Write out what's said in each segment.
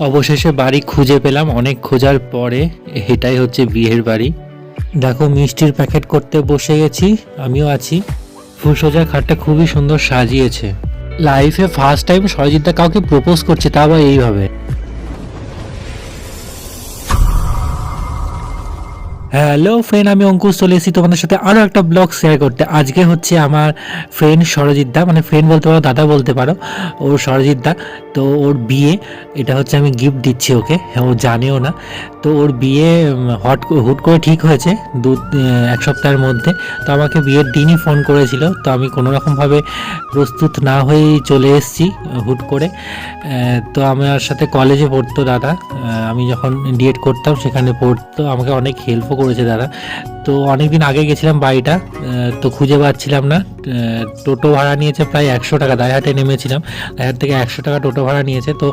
অবশেষে বাড়ি খুঁজে পেলাম অনেক খোঁজার পরে। এটাই হচ্ছে বিয়ের বাড়ি। দেখো মিষ্টির প্যাকেট করতে বসে গেছি, আমিও আছি। ফুলসজ্জার খাটটা খুবই সুন্দর সাজিয়েছে। লাইফে ফার্স্ট টাইম সরজিৎদা কাউকে প্রপোজ করছে, তা আবার এইভাবে। হ্যালো ফ্রেন্ড, আমি অঙ্কুশ চলে এসেছি তোমাদের সাথে আরও একটা ব্লগ শেয়ার করতে। আজকে হচ্ছে আমার ফ্রেন্ড সরজিৎদা, মানে ফ্রেন্ড বলতে পারো, দাদা বলতে পারো, ওর সরজিৎদা। তো ওর বিয়ে, এটা হচ্ছে আমি গিফট দিচ্ছি ওকে, ও জানেও না। তো ওর বিয়ে হুট করে ঠিক হয়েছে এক সপ্তাহের মধ্যে। তো আমাকে বিয়ের দিনই ফোন করেছিল, তো আমি কোনোরকমভাবে প্রস্তুত না হয়েই চলে এসেছি হুট করে। তো আমার সাথে কলেজে পড়তো দাদা, আমি যখন ডিএড করতাম সেখানে পড়তো, আমাকে অনেক হেল্পও করেছে দাদা। তো অনেক দিন আগে গেছিলাম বাড়িটা, তো খুঁজে পাচ্ছিলাম না। টোটো ভাড়া নিয়েছে প্রায় 100 টাকা, দাইহাটে নেমেছিলাম, দাইহাট থেকে 100 টাকা টোটো ভাড়া নিয়েছে। তো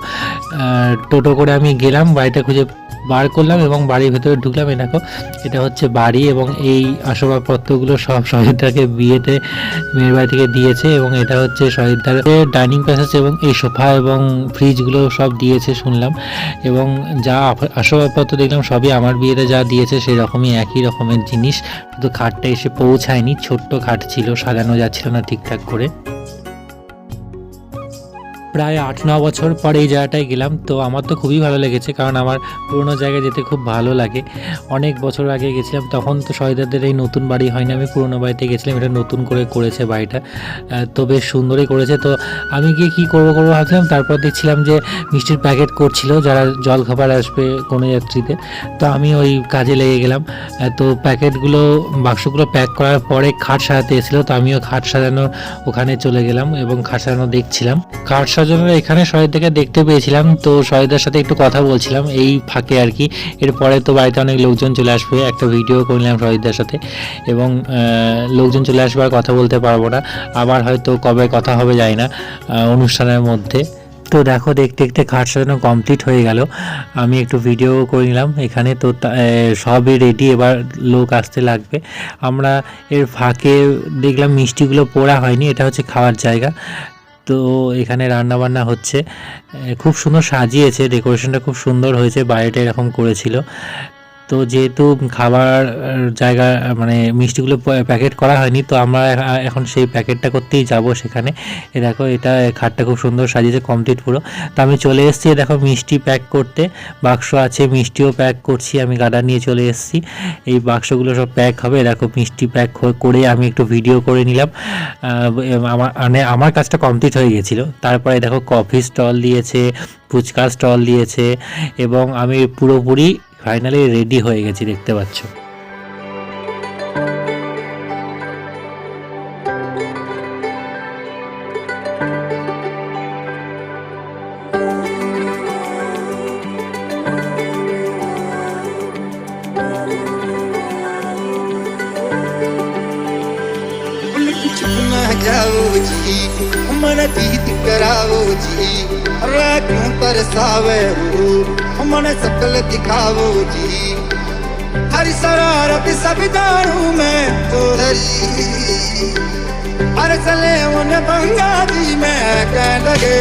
টোটো করে আমি গেলাম, বাড়িটা খুঁজে বার করলাম এবং বাড়ির ভেতরে ঢুকলাম। এই দেখো, এটা হচ্ছে বাড়ি এবং এই আসবাবপত্রগুলো সব সহিদাকে বিয়েতে মেয়ের বাড়ি থেকে দিয়েছে। এবং এটা হচ্ছে সহিদার ডাইনিং প্যাসেজ এবং এই সোফা এবং ফ্রিজগুলো সব দিয়েছে শুনলাম। এবং যা আসবাবপত্র দেখলাম সবই আমার বিয়েতে যা দিয়েছে সেই রকমই, একই রকমের জিনিস। শুধু খাটটা এসে পৌঁছায়নি, ছোট্ট খাট ছিল, সাজানো যাচ্ছিল না ঠিকঠাক করে। প্রায় 8-9 বছর পর এই জায়গাটায় গেলাম, তো আমার তো খুবই ভালো লেগেছে, কারণ আমার পুরোনো জায়গায় যেতে খুব ভালো লাগে। অনেক বছর আগে গেছিলাম, তখন তো সহিদাদের এই নতুন বাড়ি হয়নি, আমি পুরোনো বাড়িতে গেছিলাম। এটা নতুন করে করেছে বাড়িটা, তো বেশ সুন্দরই করেছে। তো আমি গিয়ে কী করবো ভাবছিলাম, তারপর দেখছিলাম যে মিষ্টির প্যাকেট করছিল যারা জল খাবার আসবে কোনো যাত্রীতে। তো আমি ওই কাজে লেগে গেলাম। তো প্যাকেটগুলো, বাক্সগুলো প্যাক করার পরে খাট সাজাতে এসেছিলো, তো আমিও খাট সাজানো ওখানে চলে গেলাম এবং খাট সাজানো দেখছিলাম। খাট সাজানোর এখানে শহীদকে দেখতে পেয়েছিলাম, তো শহীদের সাথে একটু কথা বলছিলাম এই ফাঁকে আর কি। এরপরে তো বাড়িতে অনেক লোকজন চলে আসবে, একটা ভিডিও করলাম শহীদের সাথে। এবং লোকজন চলে আসবে, আর কথা বলতে পারবো না, আবার হয়তো কবে কথা হবে যায় না অনুষ্ঠানের মধ্যে। তো দেখো, দেখতে দেখতে খাট সাজানো কমপ্লিট হয়ে গেল, আমি একটু ভিডিও করে নিলাম এখানে। তো সবই রেডি, এবার লোক আসতে লাগবে। আমরা এর ফাঁকে দেখলাম মিষ্টিগুলো পোড়া হয়নি, এটা হচ্ছে খাওয়ার জায়গা। তো এখানে রান্না বান্না হচ্ছে, খুব সুন্দর সাজিয়েছে, ডেকোরেশনটা খুব সুন্দর হয়েছে, বাইরেটা এরকম করেছিল। তো যেহেতু খাবার জায়গা, মানে মিষ্টিগুলো প্যাকেট করা হয়নি, তো আমরা এখন সেই প্যাকেটটা করতেই যাব সেখানে। এ দেখো, এটা খাটটা খুব সুন্দর সাজিয়েছে, কমপ্লিট পুরো। তো আমি চলে এসেছি, দেখো মিষ্টি প্যাক করতে, বাক্স আছে, মিষ্টিও প্যাক করছি, আমি গার্ডার নিয়ে চলে এসেছি। এই বাক্সগুলো সব প্যাক হবে, দেখো মিষ্টি প্যাক করে আমি একটু ভিডিও করে নিলাম। আমার কাজটা কমপ্লিট হয়ে গেছিলো। তারপরে দেখো কফি স্টল দিয়েছে, ফুচকা স্টল দিয়েছে, এবং আমি পুরোপুরি ফাইনালি রেডি হয়ে গেছি, দেখতে পাচ্ছ। जाओ जी मन दीद कराओ जी क्यों तरसावे मन सकल दिखाओ जी हरी शरारत सब जानू मैं तो हर चले उन बंगा जी मैं कह लगे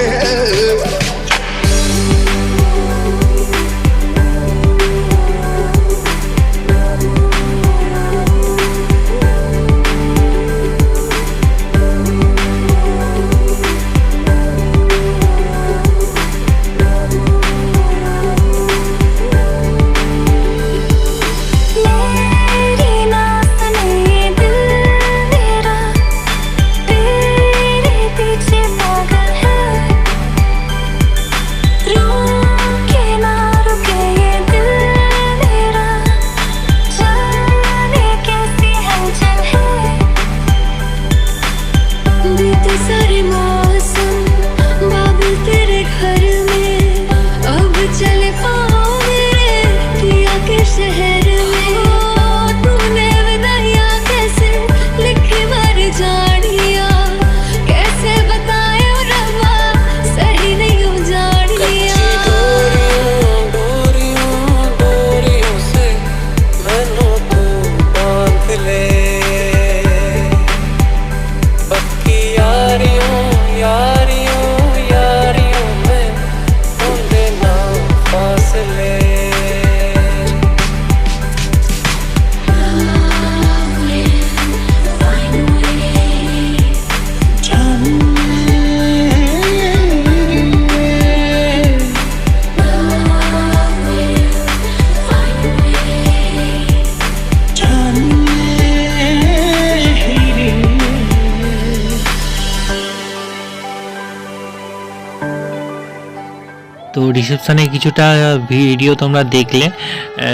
রিসেপশনে কিছুটা ভিডিও তোমরা দেখলে,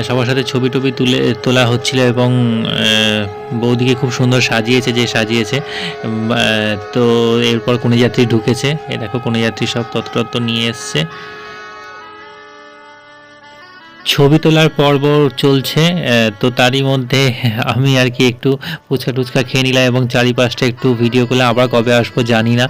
সবার সাথে ছবি টবি তোলা হচ্ছিল এবং বৌদিকে খুব সুন্দর সাজিয়েছে যে সাজিয়েছে। তো এরপর কনেযাত্রী ঢুকেছে, এ দেখো কনেযাত্রী সব তত্ত্ব নিয়ে এসছে। ছবি তোলার পর্ব চলছে, তো তারই মধ্যে আমি আর কি একটু ফুচকা টুচকা খেয়ে নিলাম এবং চারিপাশটা একটু ভিডিও করলাম। আবার কবে আসবো জানি না।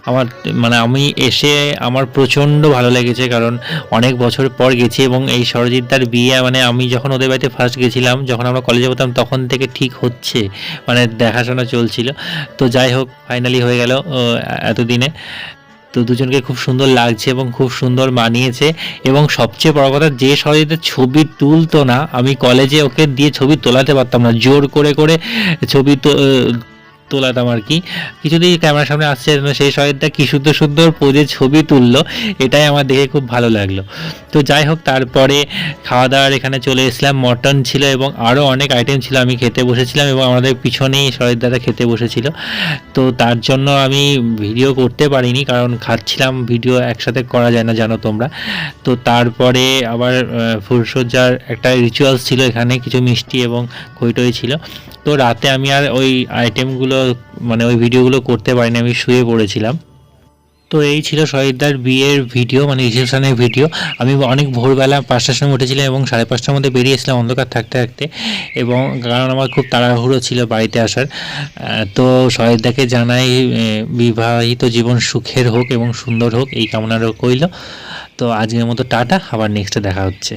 আমার মানে আমি এসে আমার প্রচণ্ড ভালো লেগেছে, কারণ অনেক বছর পর গেছি এবং এই সরজিৎদার বিয়ে মানে আমি যখন ওদের বাড়িতে ফার্স্ট গেছিলাম, যখন আমরা কলেজে পড়তাম তখন থেকে ঠিক হচ্ছে, মানে দেখাশোনা চলছিল। তো যাই হোক ফাইনালি হয়ে গেল এতদিনে। তো দুজনকে খুব সুন্দর লাগছে এবং খুব সুন্দর মানিয়েছে। এবং সবচেয়ে বড় কথা, যে সরজিতের ছবি তুলতো না, আমি কলেজে ওকে দিয়ে ছবি তোলাতে পারতাম না, জোর করে করে ছবি তোলাতাম আর কি। কিছুদিন ক্যামেরার সামনে আসছে সেই সরজিৎটা কি সুন্দর সুন্দর পোজে ছবি তুললো, এটাই আমার দেখে খুব ভালো লাগলো। তো যাই হোক তারপরে খাওয়া দাওয়ার এখানে চলে এসলাম। মটন ছিল এবং আরও অনেক আইটেম ছিল। আমি খেতে বসেছিলাম এবং আমাদের পিছনেই সরজিৎদারা খেতে বসেছিল। তো তার জন্য আমি ভিডিও করতে পারিনি, কারণ খাচ্ছিলাম, ভিডিও একসাথে করা যায় না জানো তোমরা। তো তারপরে আবার ফুলসজ্জার একটা রিচুয়ালস ছিল, এখানে কিছু মিষ্টি এবং খইটই ছিল। তো রাতে আমি আর ওই আইটেমগুলো মানে ওই ভিডিওগুলো করতে পারিনি, আমি শুয়ে পড়েছিলাম। তো এই ছিল সরজিৎদার বিয়ের ভিডিও, মানে রিসেপশনের ভিডিও। আমি অনেক ভোরবেলা 5টার সময় উঠেছিলাম এবং 5:30টার মধ্যে বেরিয়েছিলাম অন্ধকার থাকতে থাকতে, এবং কারণ আমার খুব তাড়াহুড়ো ছিল বাড়িতে আসার। তো সরজিৎদাকে জানাই বিবাহিত জীবন সুখের হোক এবং সুন্দর হোক, এই কামনা কইল। তো আজকের মতো টাটা, আবার নেক্সটে দেখা হচ্ছে।